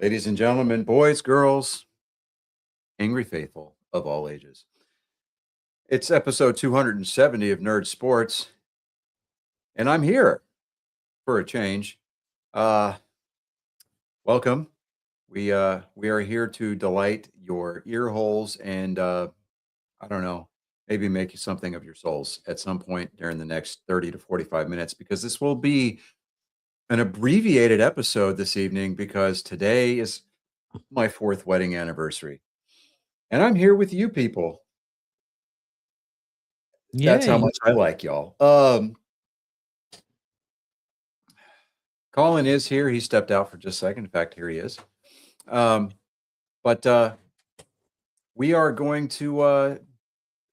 Ladies and gentlemen, boys, girls, angry faithful of all ages. It's episode 270 of Nerd Sports, and I'm here for a change. Uh, welcome. We are here to delight your ear holes and I don't know, maybe make you something of your souls at some point during the next 30 to 45 minutes because this will be an abbreviated episode this evening because today is my 4th wedding anniversary. And I'm here with you people. That's how Yay. much I like y'all. Colin is here. He stepped out for just a second. In fact, here he is. But we are going to,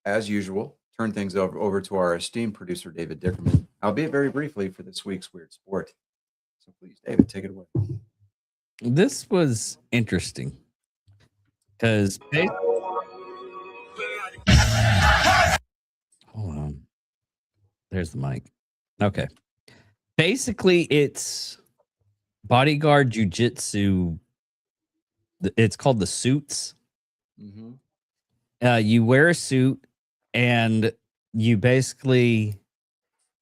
as usual, turn things over to our esteemed producer, David Dickerman, albeit very briefly for this week's Weird Sport. So please, David, take it away. This was interesting because hold on. There's the mic. Okay. Basically, it's bodyguard jujitsu. It's called the suits. Mm-hmm. You wear a suit and you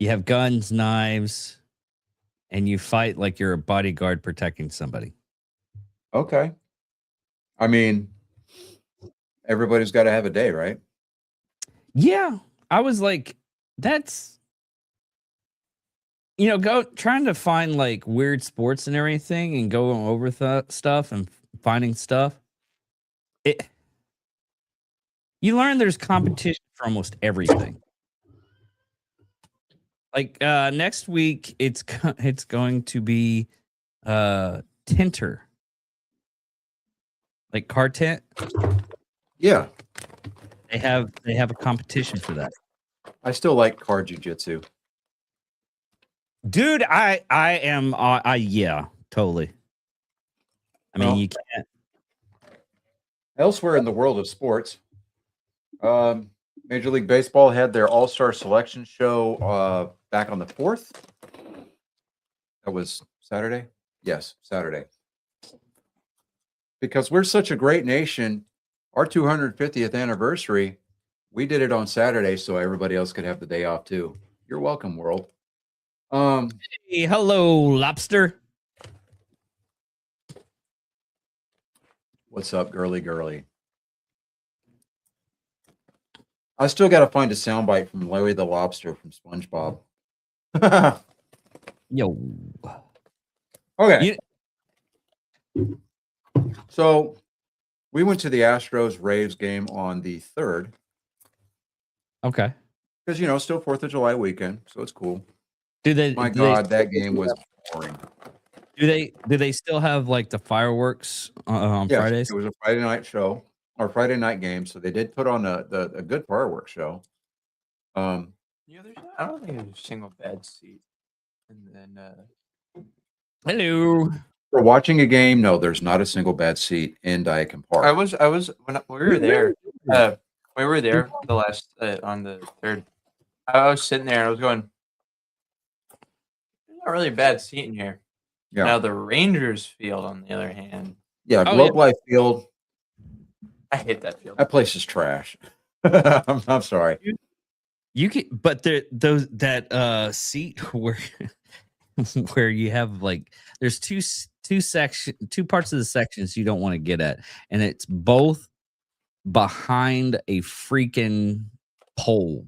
have guns, knives, and you fight like you're a bodyguard protecting somebody. Okay. I mean, everybody's got to have a day, right? Yeah. I was like, that's, trying to find like weird sports and everything and going over stuff and finding stuff. You learn there's competition for almost everything. Like next week, it's going to be tinter, like car tint. Yeah, they have a competition for that. I still like car jiu-jitsu. Dude, I am yeah, totally. I mean, you can't. Elsewhere in the world of sports, Major League Baseball had their All-Star Selection show back on the 4th. That was Saturday? Yes, Saturday. Because we're such a great nation, our 250th anniversary, we did it on Saturday so everybody else could have the day off too. You're welcome, world. Hey, hello, lobster. What's up, girly? I still got to find a soundbite from Larry the Lobster from SpongeBob. Yo. Okay. So we went to the Astros Rays game on the 3rd. Okay. Because, still 4th of July weekend, so it's cool. That game was boring. Do they still have like the fireworks on Fridays? It was a Friday night show or Friday night game, so they did put on a good fireworks show. I don't think there's a single bad seat. And then hello. For watching a game, no, there's not a single bad seat in Diacon Park. I was when we were there. We were there the last on the 3rd. I was sitting there and I was going, "There's not really a bad seat in here." Yeah. Now the Rangers field, on the other hand, Globe Life Field. I hate that field. That place is trash. I'm sorry. You can, but that seat where you have like there's two parts of the sections you don't want to get at, and it's both behind a freaking pole.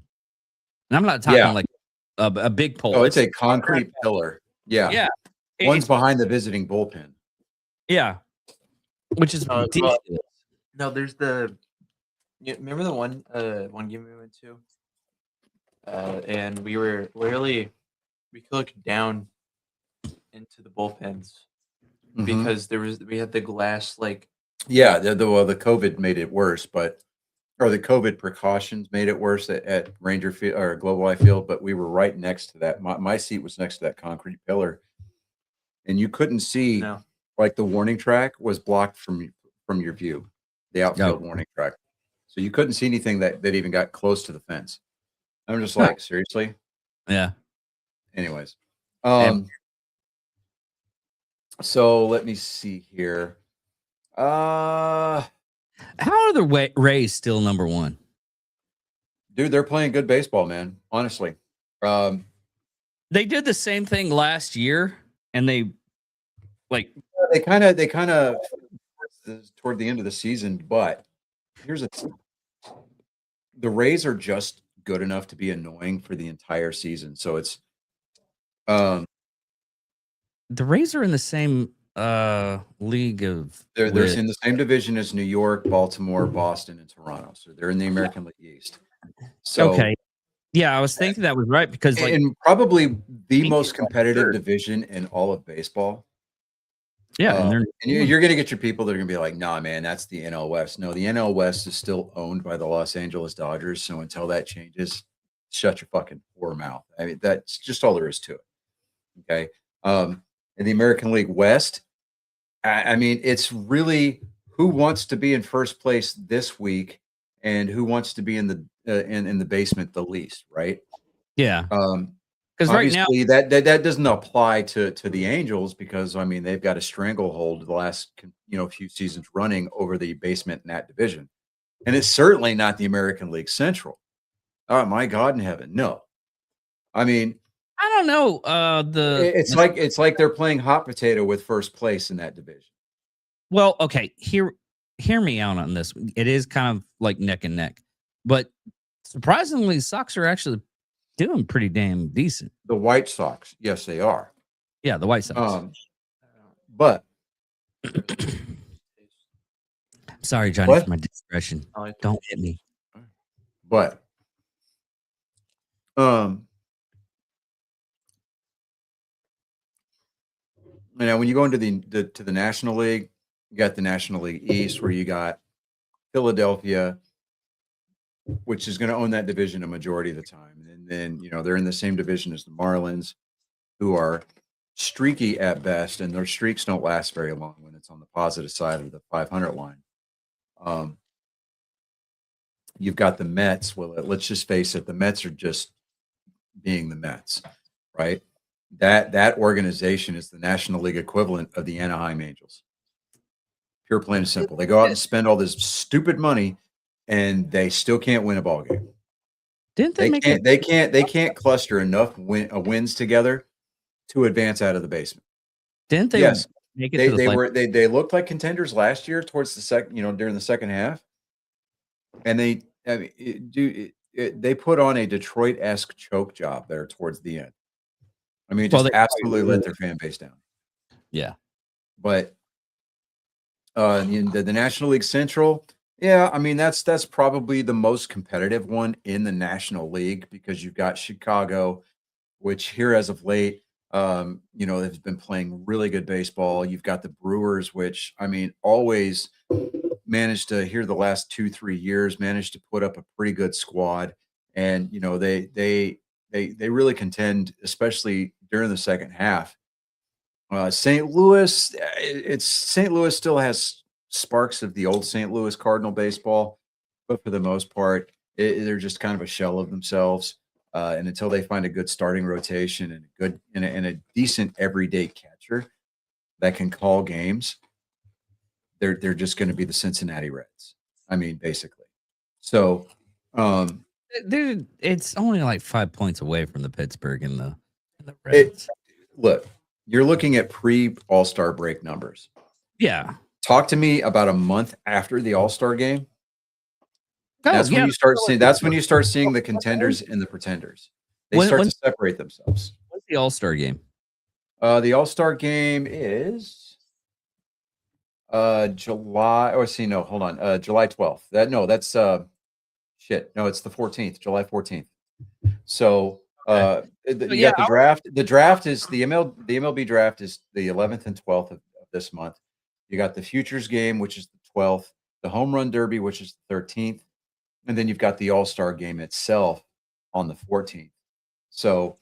And I'm not talking like a big pole. Oh, it's a concrete pillar. Yeah. Yeah. One's behind the visiting bullpen. Yeah. Which is ridiculous. No, there's remember the one game we went to? And we were literally, we could look down into the bullpens because we had the glass the COVID made it worse, or the COVID precautions made it worse at Ranger Field or Global Life Field, but we were right next to that. My seat was next to that concrete pillar, and you couldn't see like the warning track was blocked from your view, the outfield warning track, so you couldn't see anything that even got close to the fence. I'm just like, seriously? Yeah. Anyways, so let me see here. Uh, How are the Rays still number one? dude, they're playing good baseball, man. Honestly, um, They did the same thing last year, and they like they kind of toward the end of the season. But here's the Rays are just good enough to be annoying for the entire season. So it's um, the Rays are in the same league of they're with in the same division as New York, Baltimore, Boston, and Toronto. So they're in the American League East. So okay. Yeah, I was thinking that was right because like and probably the Yankees most are competitive third. division in all of baseball. Yeah, and they're And you're going to get your people that are going to be like, nah, man, that's the NL West. No, the NL West is still owned by the Los Angeles Dodgers. So until that changes, shut your fucking poor mouth. I mean, that's just all there is to it. Okay. In the American League West, I mean, it's really who wants to be in first place this week and who wants to be in the in the basement the least, right? yeah. Um, Because right now, Obviously, that doesn't apply to the Angels because I mean they've got a stranglehold the last few seasons running over the basement in that division, and it's certainly not the American League Central. Oh my God in heaven, no! I mean, I don't know. it's like they're playing hot potato with first place in that division. Well, okay, hear me out on this. It is kind of like neck and neck, but surprisingly, Sox are actually doing pretty damn decent. The White Sox, yes, they are. Yeah, the White Sox. But Sorry, Johnny, what? for my discretion. I like Don't hit me. But when you go into the National League, you got the National League East where you got Philadelphia, which is going to own that division a majority of the time. And then, they're in the same division as the Marlins, who are streaky at best, and their streaks don't last very long when it's on the positive side of the 500 line. You've got the Mets. Well, let's just face it, the Mets are just being the Mets, right? That organization is the National League equivalent of the Anaheim Angels. Pure, plain and simple. They go out and spend all this stupid money, and they still can't win a ball game. Didn't they make They can't cluster enough wins together to advance out of the basement. Didn't they Yes, make it to the they looked like contenders last year towards the second, during the second half, and they put on a Detroit-esque choke job there towards the end. I mean, just absolutely let their fan base down. Yeah, but the National League Central, yeah, I mean that's probably the most competitive one in the National League because you've got Chicago, which here as of late, has been playing really good baseball. You've got the Brewers, which I mean always managed to here the last 2-3 years managed to put up a pretty good squad, and they really contend, especially during the second half. St. Louis, St. Louis still has sparks of the old St. Louis Cardinal baseball, but for the most part, they're just kind of a shell of themselves. And until they find a good starting rotation and a decent everyday catcher that can call games, they're just going to be the Cincinnati Reds. I mean, basically. So, dude, it's only like 5 points away from the Pittsburgh and the Reds. Look. You're looking at pre-All-Star break numbers. Yeah. Talk to me about a month after the All-Star game. That's when you start seeing the contenders and the pretenders. They start to separate themselves. What's the All-Star game? The All-Star game is July. Oh, see, no, hold on. July 12th. That's shit. No, it's the 14th, July 14th. So got the draft. The draft is the MLB draft is the 11th and 12th of this month. You got the Futures game, which is the 12th, the Home Run Derby, which is the 13th, and then you've got the All-Star game itself on the 14th. So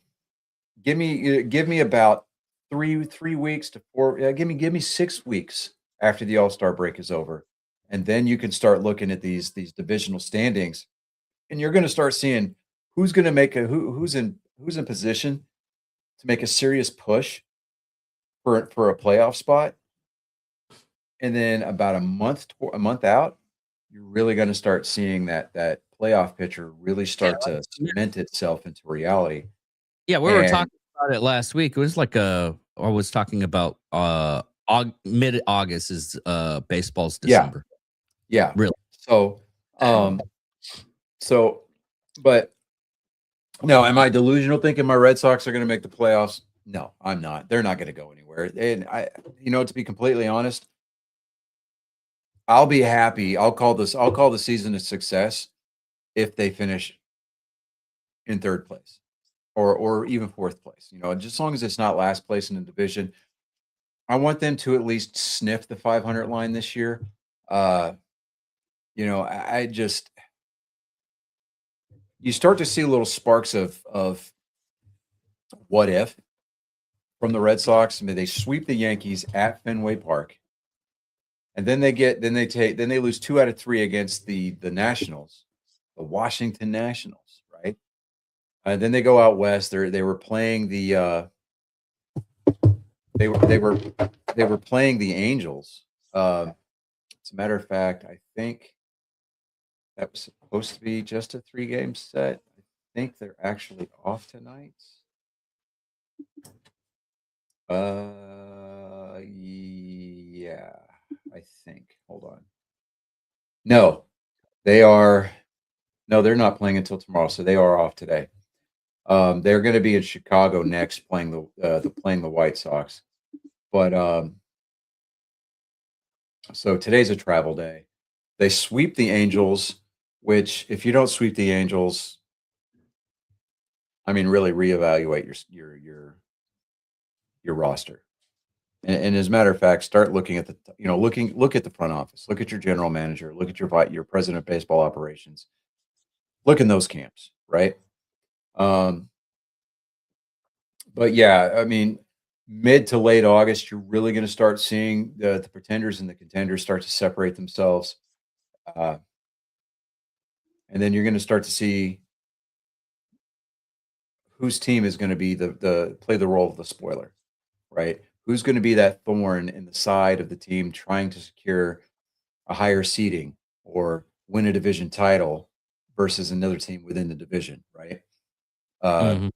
give me about three weeks to four. Give me 6 weeks after the All-Star break is over, and then you can start looking at these divisional standings, and you're going to start seeing who's going to make who's in position to make a serious push for a playoff spot, and then about a month out, you're really going to start seeing that playoff picture really Yeah, start to cement itself into reality. yeah, we were And talking about it last week. It was like I was talking about mid August is baseball's yeah, December. yeah. Really. So, so, but no, am I delusional thinking my Red Sox are going to make the playoffs? No, I'm not. They're not going to go anywhere. And to be completely honest, I'll be happy. I'll call the season a success if they finish in third place or even fourth place. Just as long as it's not last place in the division. I want them to at least sniff the 500 line this year. Uh, I just you start to see little sparks of what if from the Red Sox. I mean, they sweep the Yankees at Fenway Park, and then they lose 2 out of 3 against the Nationals, the Washington Nationals, right? And then they go out west. They were playing the they were playing the Angels. As a matter of fact, I think that was supposed to be just a 3-game set. I think they're actually off tonight. Yeah, I think. Hold on. No, they are. No, they're not playing until tomorrow, so they are off today. They're going to be in Chicago next, playing the White Sox. But so today's a travel day. They sweep the Angels, which if you don't sweep the Angels, I mean, really reevaluate your roster. And as a matter of fact, start looking at look at the front office, look at your general manager, look at your president of baseball operations, look in those camps, right? Um, but yeah, I mean, mid to late August, you're really going to start seeing the pretenders and the contenders start to separate themselves, uh, and then you're going to start to see whose team is going to be the play the role of the spoiler, right? Who's going to be that thorn in the side of the team trying to secure a higher seeding or win a division title versus another team within the division, right? Uh,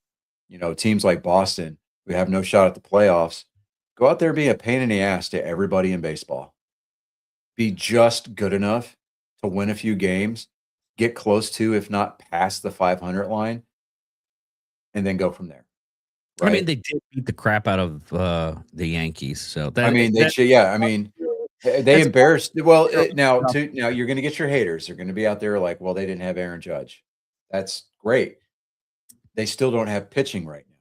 Mhm. Teams like Boston who have no shot at the playoffs go out there and be a pain in the ass to everybody in baseball. Be just good enough to win a few games, get close to, if not past the 500 line, and then go from there, I mean, right? they did beat the crap out of the Yankees, so I mean, they should, yeah. I mean, they that's embarrassed. Well, now you're going to get your haters. They're going to be out there like, well, they didn't have Aaron Judge. That's great. They still don't have pitching right now.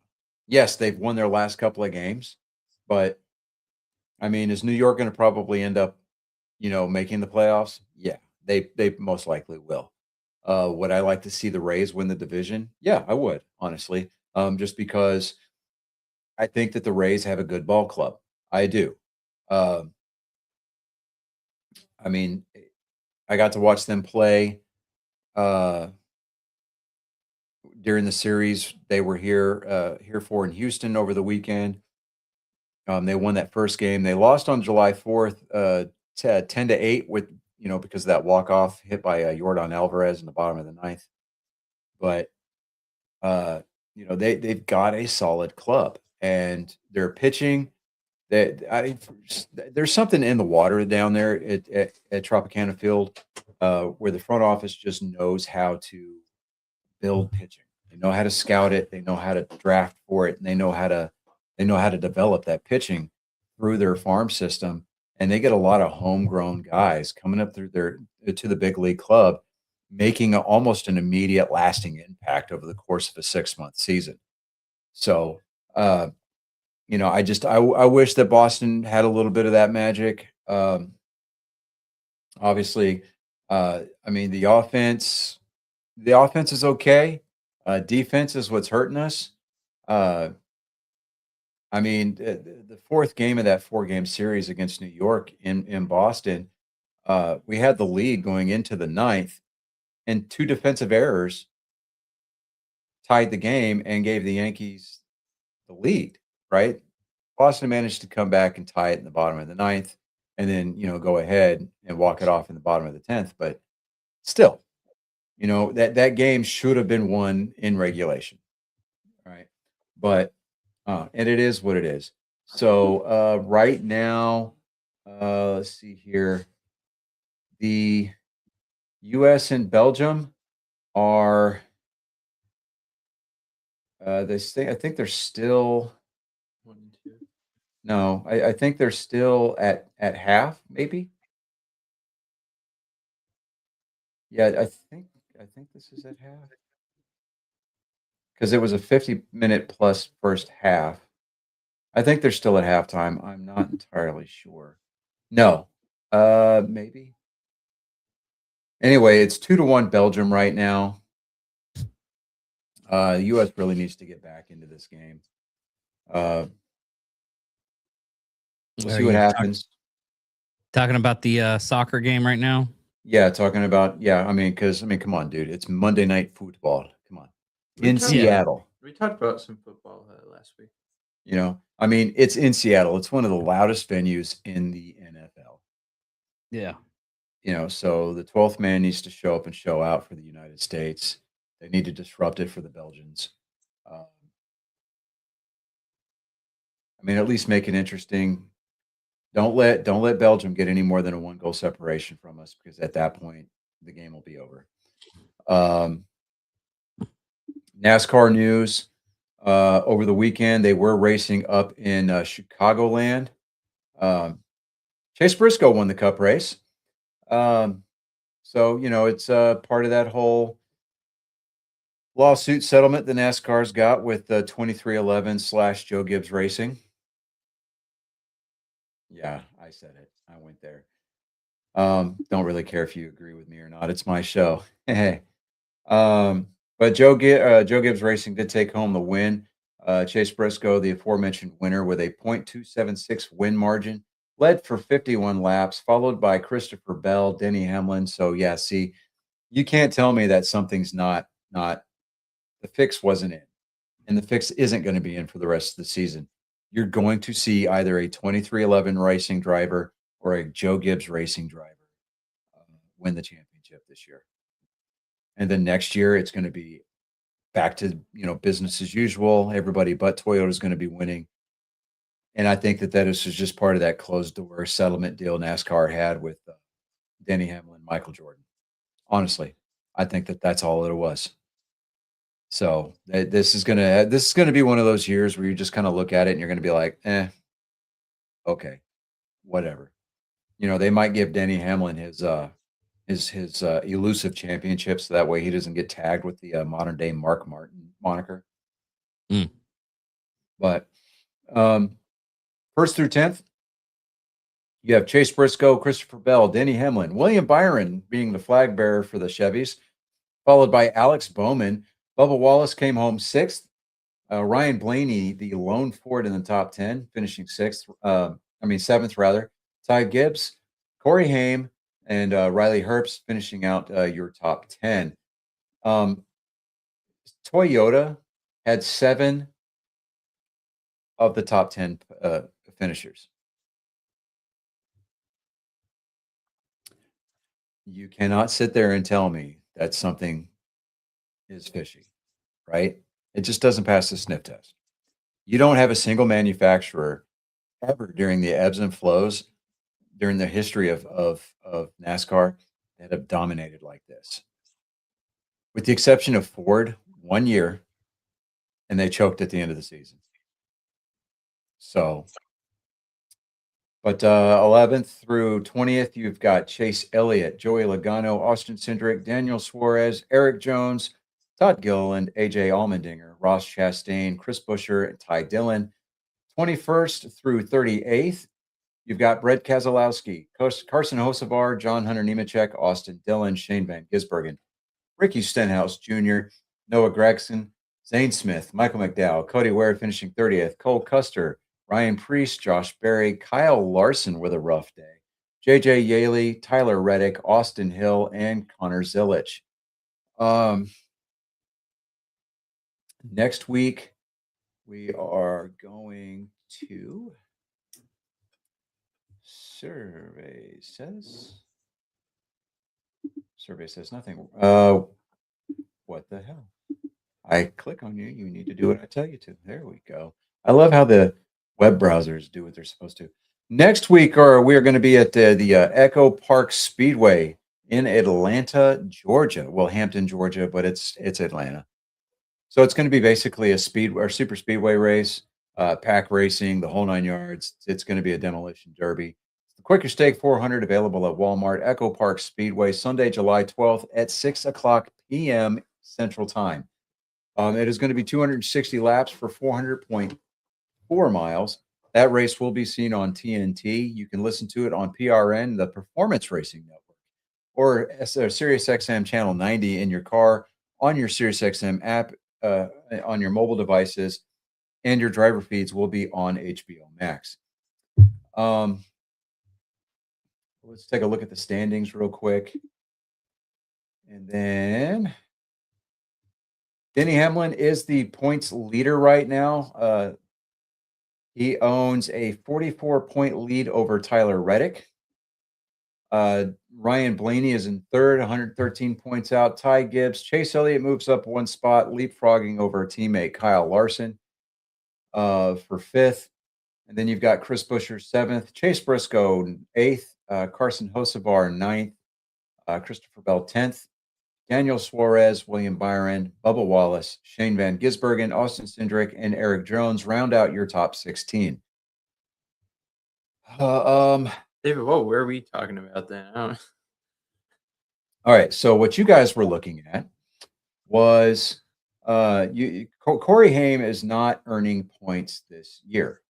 Yes, they've won their last couple of games, but I mean, is New York going to probably end up, making the playoffs? Yeah, they most likely will. Would I like to see the Rays win the division? Yeah, I would, honestly. Just because I think that the Rays have a good ball club. I do. Um, I mean, I got to watch them play uh, during the series they were here for in Houston over the weekend. They won that first game. They lost on July 4th, 10-8 with because of that walk off hit by Jordan Alvarez in the bottom of the ninth. But they've got a solid club and they're pitching. There's something in the water down there at Tropicana Field where the front office just knows how to build pitching. They know how to scout it. They know how to draft for it, and they know how to develop that pitching through their farm system. And they get a lot of homegrown guys coming up through to the big league club, making almost an immediate, lasting impact over the course of a 6-month season. So, I wish that Boston had a little bit of that magic. Obviously, I mean the offense is okay. Defense is what's hurting us. Uh, I mean, the fourth game of that 4-game series against New York in Boston, we had the lead going into the ninth, and 2 defensive errors tied the game and gave the Yankees the lead, right? Boston managed to come back and tie it in the bottom of the ninth, and then, go ahead and walk it off in the bottom of the 10th. But still, that game should have been won in regulation. Right. But, and it is what it is. So right now, let's see here. The US and Belgium are, I think they're still, 1-2. no, I think they're still at half, maybe. Yeah, I think this is at half because it was a 50-minute plus first half. I think they're still at halftime. I'm not entirely sure. No, maybe. Anyway, it's 2-1 Belgium right now. The U.S. really needs to get back into this game. We'll see what happens. Talking about the soccer game right now. Yeah, talking about because come on, dude, it's Monday Night Football. Come on, We in talked- Seattle. We talked about some football last week. It's in Seattle. It's one of the loudest venues in the NFL. Yeah. So the 12th man needs to show up and show out for the United States. They need to disrupt it for the Belgians. At least make it interesting. Don't let Belgium get any more than a 1-goal separation from us, because at that point the game will be over. NASCAR news. Over the weekend, they were racing up in Chicagoland. Chase Briscoe won the Cup race. So it's part of that whole lawsuit settlement the NASCAR's got with 2311/Joe Gibbs Racing. Yeah, I said it. I went there. Don't really care if you agree with me or not. It's my show. But Joe Gibbs Racing did take home the win. Chase Briscoe, the aforementioned winner, with a .276 win margin, led for 51 laps, followed by Christopher Bell, Denny Hamlin. So yeah, see, you can't tell me that something's not the fix wasn't in, and the fix isn't going to be in for the rest of the season. You're going to see either a 2311 racing driver or a Joe Gibbs Racing driver win the championship this year. And then next year, it's going to be back to business as usual. Everybody but Toyota is going to be winning. And I think that is just part of that closed door settlement deal NASCAR had with Denny Hamlin, Michael Jordan. Honestly, I think that that's all it was. So this is gonna be one of those years where you just kind of look at it and you're gonna be like, okay, whatever. They might give Denny Hamlin his elusive championship, so that way he doesn't get tagged with the modern day Mark Martin moniker. But first through 10th, you have Chase Briscoe, Christopher Bell, Denny Hamlin, William Byron being the flag bearer for the Chevys, followed by Alex Bowman. Bubba Wallace came home 6th. Ryan Blaney, the lone Ford in the top 10, finishing 7th rather. Ty Gibbs, Corey Haim, and Riley Herbst finishing out your top 10. Toyota had 7 of the top 10 finishers. You cannot sit there and tell me that something is fishy, right? It just doesn't pass the sniff test. You don't have a single manufacturer ever during the ebbs and flows during the history of NASCAR that have dominated like this, with the exception of Ford 1 year, and they choked at the end of the season. So, but 11th through 20th, you've got Chase Elliott, Joey Logano, Austin Cindric, Daniel Suarez, Eric Jones, Todd Gilliland, AJ Allmendinger, Ross Chastain, Chris Buescher, and Ty Dillon. 21st through 38th, you've got Brett Keselowski, Carson Hocevar, John Hunter Nemechek, Austin Dillon, Shane Van Gisbergen, Ricky Stenhouse Jr., Noah Gragson, Zane Smith, Michael McDowell, Cody Ware finishing 30th, Cole Custer, Ryan Preece, Josh Berry, Kyle Larson with a rough day, JJ Yaley, Tyler Reddick, Austin Hill, and Connor Zilich. Next week, we are going to survey says nothing. What the hell? I click on you. You need to do what I tell you to. There we go. I love how the web browsers do what they're supposed to. Next week, we are going to be at the Echo Park Speedway in Atlanta, Georgia. Well, Hampton, Georgia, but it's Atlanta. So it's going to be basically a speed or super speedway race, pack racing, the whole 9 yards. It's going to be a demolition derby. The Quicker Stake 400 available at Walmart, Echo Park Speedway, Sunday, July 12th at 6 o'clock p.m. Central Time. It is going to be 260 laps for 400.4 miles. That race will be seen on TNT. You can listen to it on PRN, the Performance Racing Network, or SiriusXM Channel 90 in your car, on your SiriusXM app, on your mobile devices, and your driver feeds will be on HBO Max. Let's take a look at the standings real quick. And then Denny Hamlin is the points leader right now. He owns a 44-point lead over Tyler Reddick. Ryan Blaney is in third, 113 points out. Ty Gibbs, Chase Elliott moves up one spot, leapfrogging over teammate Kyle Larson for fifth. And then you've got Chris Buescher seventh, Chase Briscoe eighth, Carson Hocevar ninth, Christopher Bell 10th, Daniel Suarez, William Byron, Bubba Wallace, Shane Van Gisbergen, Austin Cindric, and Eric Jones round out your top 16. David, what were we talking about then? I don't know. All right. So what you guys were looking at was Corey Haim is not earning points this year.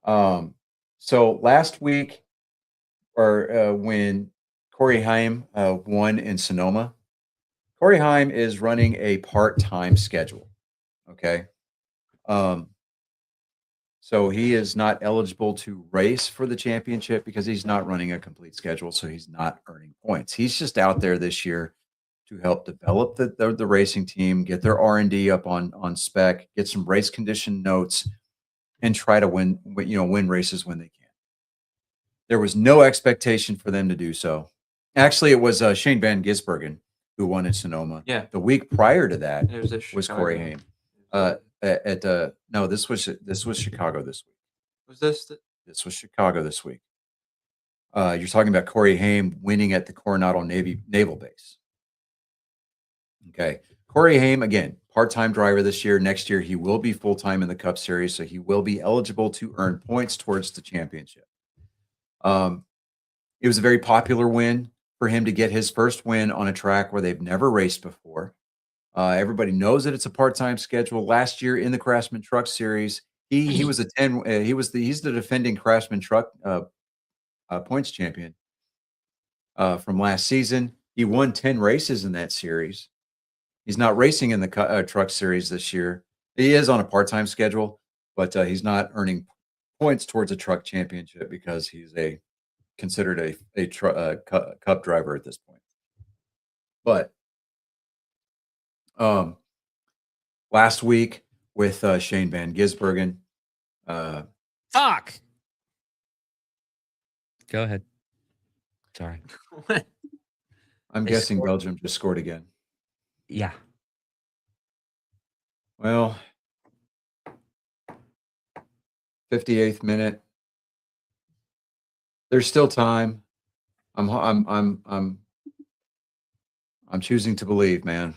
So last week, or when Corey Haim won in Sonoma, Corey Haim is running a part-time schedule. Okay. So he is not eligible to race for the championship because he's not running a complete schedule. So he's not earning points. He's just out there this year to help develop the racing team, get their R&D up on spec, get some race condition notes, and try to win races when they can. There was no expectation for them to do so. Actually, it was Shane Van Gisbergen who won in Sonoma. Yeah. The week prior to that was Corey Haim. No, this was Chicago this week. Was this? This was Chicago this week. You're talking about Corey Haim winning at the Coronado Naval Base. Okay. Corey Haim, again, part-time driver this year. Next year, he will be full-time in the Cup Series, so he will be eligible to earn points towards the championship. It was a very popular win for him to get his first win on a track where they've never raced before. Everybody knows that it's a part-time schedule. Last year in the Craftsman Truck Series, he was he's the defending Craftsman Truck points champion from last season. He won 10 races in that series. He's not racing in the Truck Series this year. He is on a part-time schedule, but he's not earning points towards a truck championship because he's considered a Cup driver at this point. But last week with Shane Van Gisbergen. Fuck. Go ahead. Sorry. I'm guessing Belgium just scored again. Yeah. Well, 58th minute. There's still time. I'm choosing to believe, man.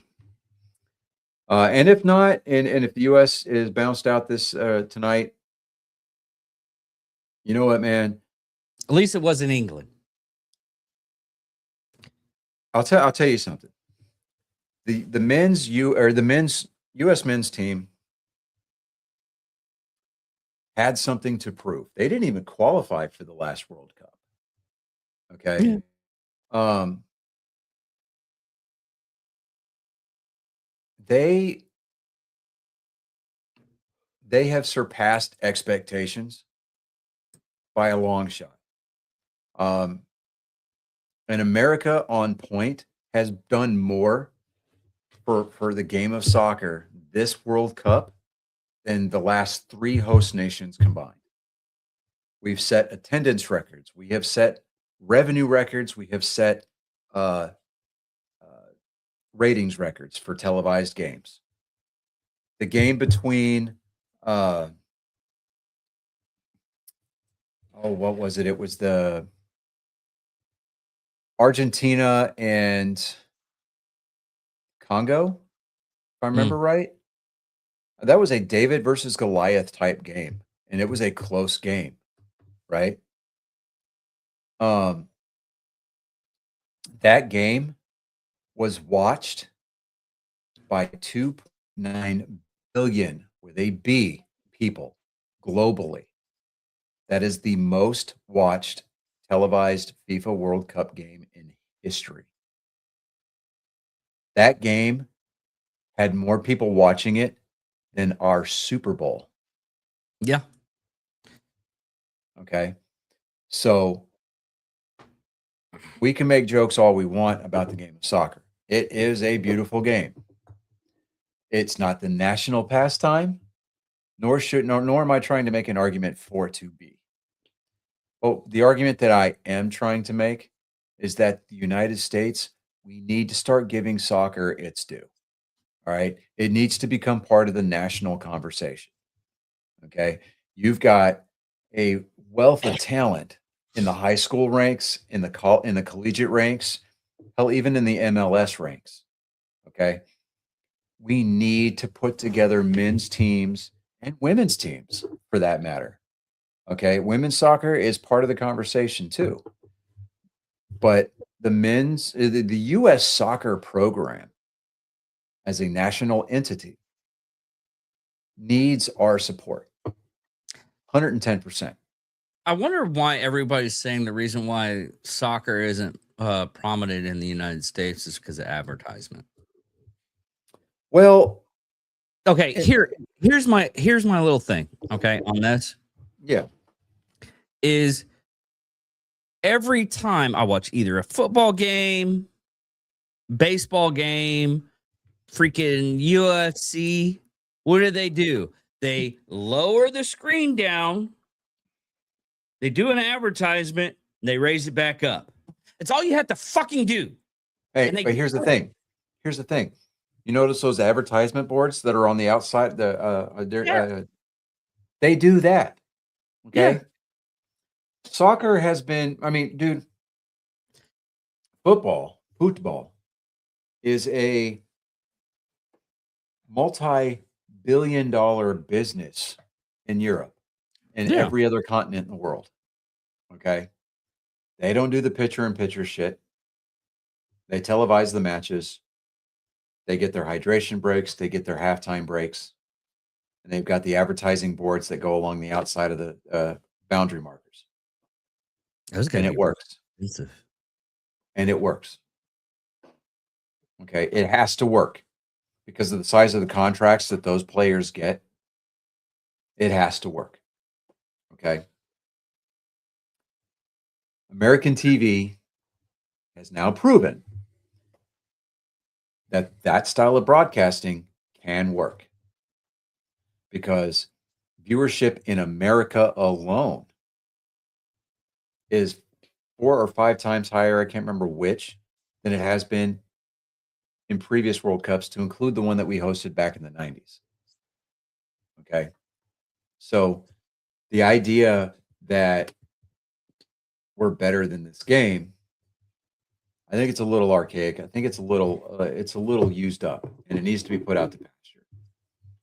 And if not, and if the U.S. is bounced out this tonight, you know what, man? At least it wasn't England. I'll tell you something. The men's U.S. men's team had something to prove. They didn't even qualify for the last World Cup. Okay. Yeah. They have surpassed expectations by a long shot. And America on point has done more for the game of soccer this World Cup than the last 3 host nations combined, We've set attendance records. We have set revenue records. We have set uh, ratings records for televised games. The game between, what was it? It was the Argentina and Congo, if I remember right. That was a David versus Goliath type game, and it was a close game, right? That game was watched by 2.9 billion with a B people globally. That is the most watched televised FIFA World Cup game in history. That game had more people watching it than our Super Bowl. Yeah. Okay. So we can make jokes all we want about the game of soccer. It is a beautiful game. It's not the national pastime, nor am I trying to make an argument for it to be. Well, the argument that I am trying to make is that the United States, we need to start giving soccer its due. All right. It needs to become part of the national conversation. Okay. You've got a wealth of talent in the high school ranks, in the collegiate ranks, hell, even in the MLS ranks. Okay. We need to put together men's teams and women's teams for that matter. Okay. Women's soccer is part of the conversation too. But the U.S. soccer program as a national entity needs our support. 110%. I wonder why everybody's saying the reason why soccer isn't prominent in the United States is because of advertisement. Well, okay, here's my little thing, okay, on this. Yeah. Is every time I watch either a football game, baseball game, freaking UFC, what do? They lower the screen down, they do an advertisement, and they raise it back up. It's all you have to fucking do. Hey, but here's the thing. You notice those advertisement boards that are on the outside? They do that. Okay. Yeah. Soccer has been, dude, football is a multi-billion-dollar business in Europe and every other continent in the world. Okay. They don't do the picture-in-picture shit. They televise the matches. They get their hydration breaks. They get their halftime breaks. And they've got the advertising boards that go along the outside of the boundary markers. And it works. Expensive. And it works. Okay. It has to work because of the size of the contracts that those players get. It has to work. Okay. American TV has now proven that style of broadcasting can work because viewership in America alone is 4 or 5 times higher, I can't remember which, than it has been in previous World Cups, to include the one that we hosted back in the 90s. Okay. So the idea that we're better than this game, I think it's a little archaic. I think it's a little used up, and it needs to be put out to pasture.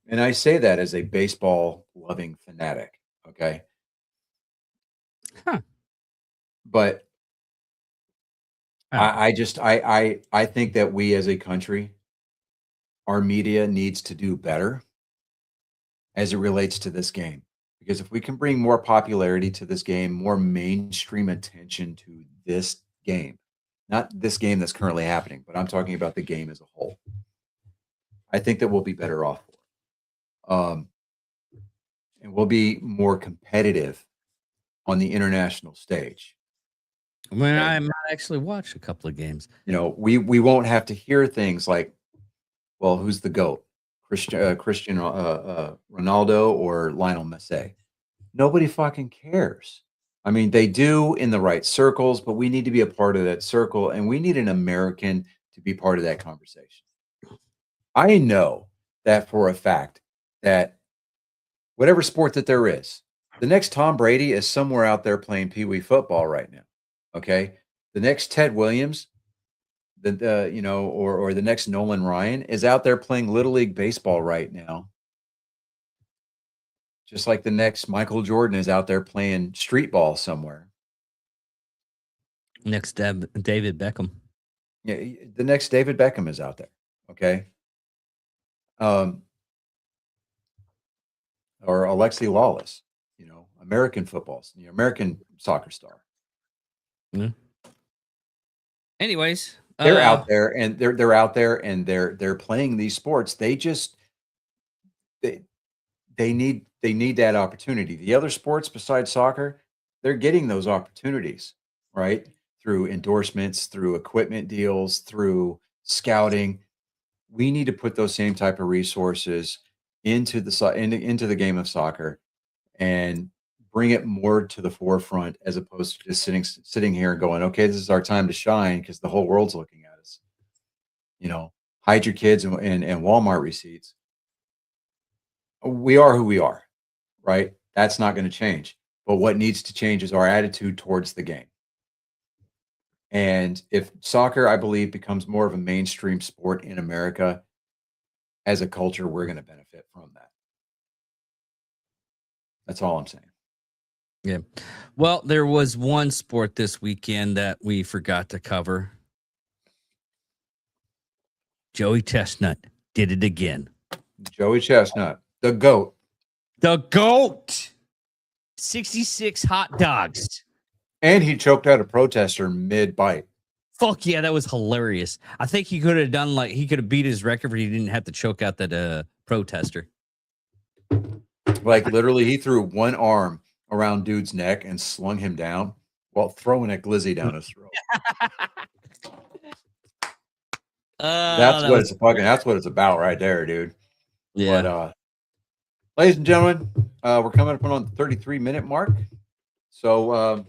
And I say that as a baseball loving fanatic. Okay. Huh. But I think that we as a country, our media needs to do better as it relates to this game. Because if we can bring more popularity to this game, more mainstream attention to this game, not this game that's currently happening, but I'm talking about the game as a whole, I think that we'll be better off for it. And we'll be more competitive on the international stage. I might actually watch a couple of games. We won't have to hear things like, well, who's the GOAT? Cristiano Ronaldo or Lionel Messi? Nobody fucking cares. I mean, they do in the right circles, but we need to be a part of that circle, and we need an American to be part of that conversation. I know that for a fact that whatever sport that there is, the next Tom Brady is somewhere out there playing pee wee football right now. Okay. The next Ted Williams, or the next Nolan Ryan is out there playing little league baseball right now. Just like the next Michael Jordan is out there playing street ball somewhere. Next, David Beckham. Yeah, the next David Beckham is out there. Okay. Or Alexi Lawless, American football, American soccer star. Yeah. Anyways, They're out there and they're out there and they're playing these sports. They need that opportunity. The other sports besides soccer, they're getting those opportunities, right? Through endorsements, through equipment deals, through scouting. We need to put those same type of resources into the game of soccer and bring it more to the forefront as opposed to just sitting here and going, okay, this is our time to shine because the whole world's looking at us. Hide your kids and Walmart receipts. We are who we are, right? That's not going to change. But what needs to change is our attitude towards the game. And if soccer, I believe, becomes more of a mainstream sport in America, as a culture, we're going to benefit from that. That's all I'm saying. Yeah. Well, there was one sport this weekend that we forgot to cover. Joey Chestnut did it again. Joey Chestnut, the GOAT. The GOAT. 66 hot dogs. And he choked out a protester mid-bite. Fuck yeah, that was hilarious. I think he could have done he could have beat his record if he didn't have to choke out that protester. Like literally, he threw one arm around dude's neck and slung him down while throwing a glizzy down his throat. That's what it's about right there, dude. Yeah. But ladies and gentlemen, we're coming up on the 33-minute mark. So I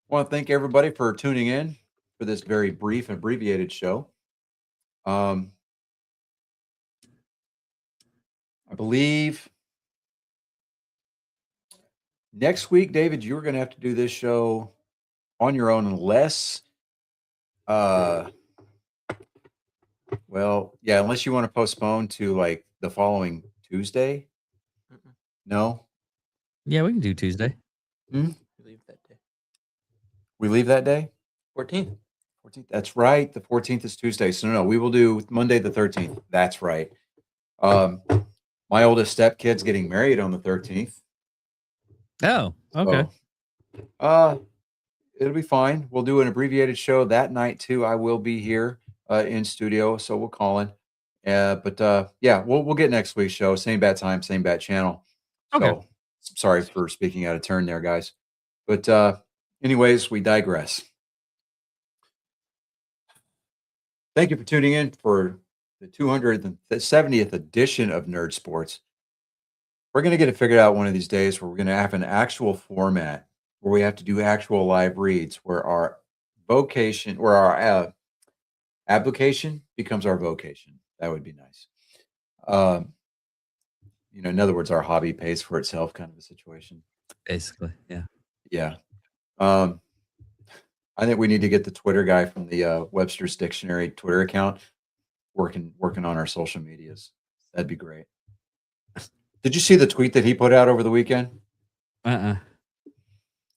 want to thank everybody for tuning in for this very brief, abbreviated show. I believe next week, David, you're going to have to do this show on your own unless unless you want to postpone to like the following Tuesday. Mm-mm. No? Yeah, we can do Tuesday. We leave that day. We leave that day? 14th. 14th. That's right. The 14th is Tuesday. So no, we will do Monday the 13th. That's right. My oldest stepkid's getting married on the 13th. Oh, okay. So, it'll be fine. We'll do an abbreviated show that night too. I will be here in studio, so we'll call in. But we'll get next week's show. Same bat time, same bat channel. Okay. So sorry for speaking out of turn there, guys. But anyways, we digress. Thank you for tuning in for the 270th edition of Nerd Sports. We're going to get it figured out one of these days where we're going to have an actual format where we have to do actual live reads, where our application becomes our vocation. That would be nice. In other words, our hobby pays for itself kind of a situation. Basically, yeah. Yeah. I think we need to get the Twitter guy from the Webster's Dictionary Twitter account working on our social medias. That'd be great. Did you see the tweet that he put out over the weekend? Why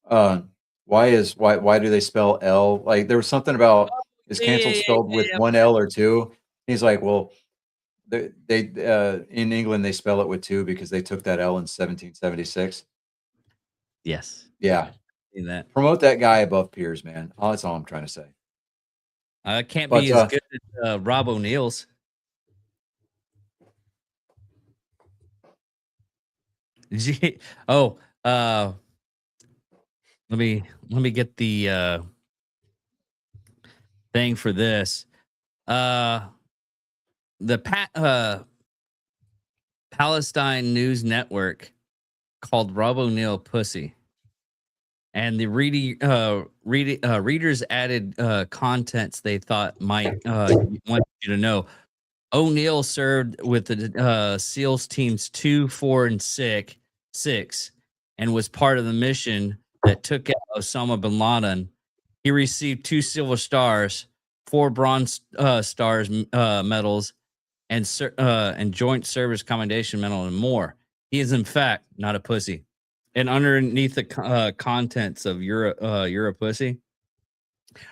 do they spell L? Like there was something about is canceled spelled with one L or two. He's like, well, they in England they spell it with two because they took that L in 1776. Yes. Yeah. In that. Promote that guy above peers, man. Oh, that's all I'm trying to say. Can't be as good as Rob O'Neill's. Let me get the thing for this. The Palestine News Network called Rob O'Neill pussy. And the readers added contents they thought might want you to know. O'Neill served with the SEALs teams 2, 4, and 6, and was part of the mission that took out Osama bin Laden. He received 2 Silver Stars, 4 Bronze Stars medals, and Joint Service Commendation Medal, and more. He is, in fact, not a pussy. And underneath the contents of You're a Pussy,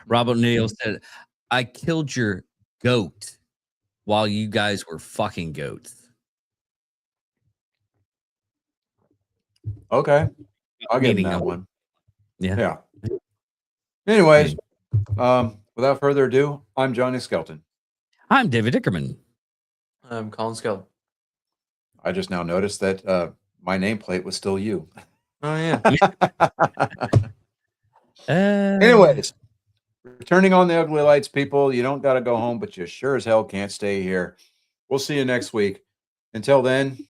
Robert O'Neill said, I killed your goat while you guys were fucking goats. Okay. I'll give him Meaning that no- one. Yeah. Yeah. Anyways, without further ado, I'm Johnny Skelton. I'm David Dickerman. Colin Skell. I just now noticed that my nameplate was still you. Oh yeah. Anyways, returning on the ugly lights, people. You don't got to go home, but you sure as hell can't stay here. We'll see you next week. Until then,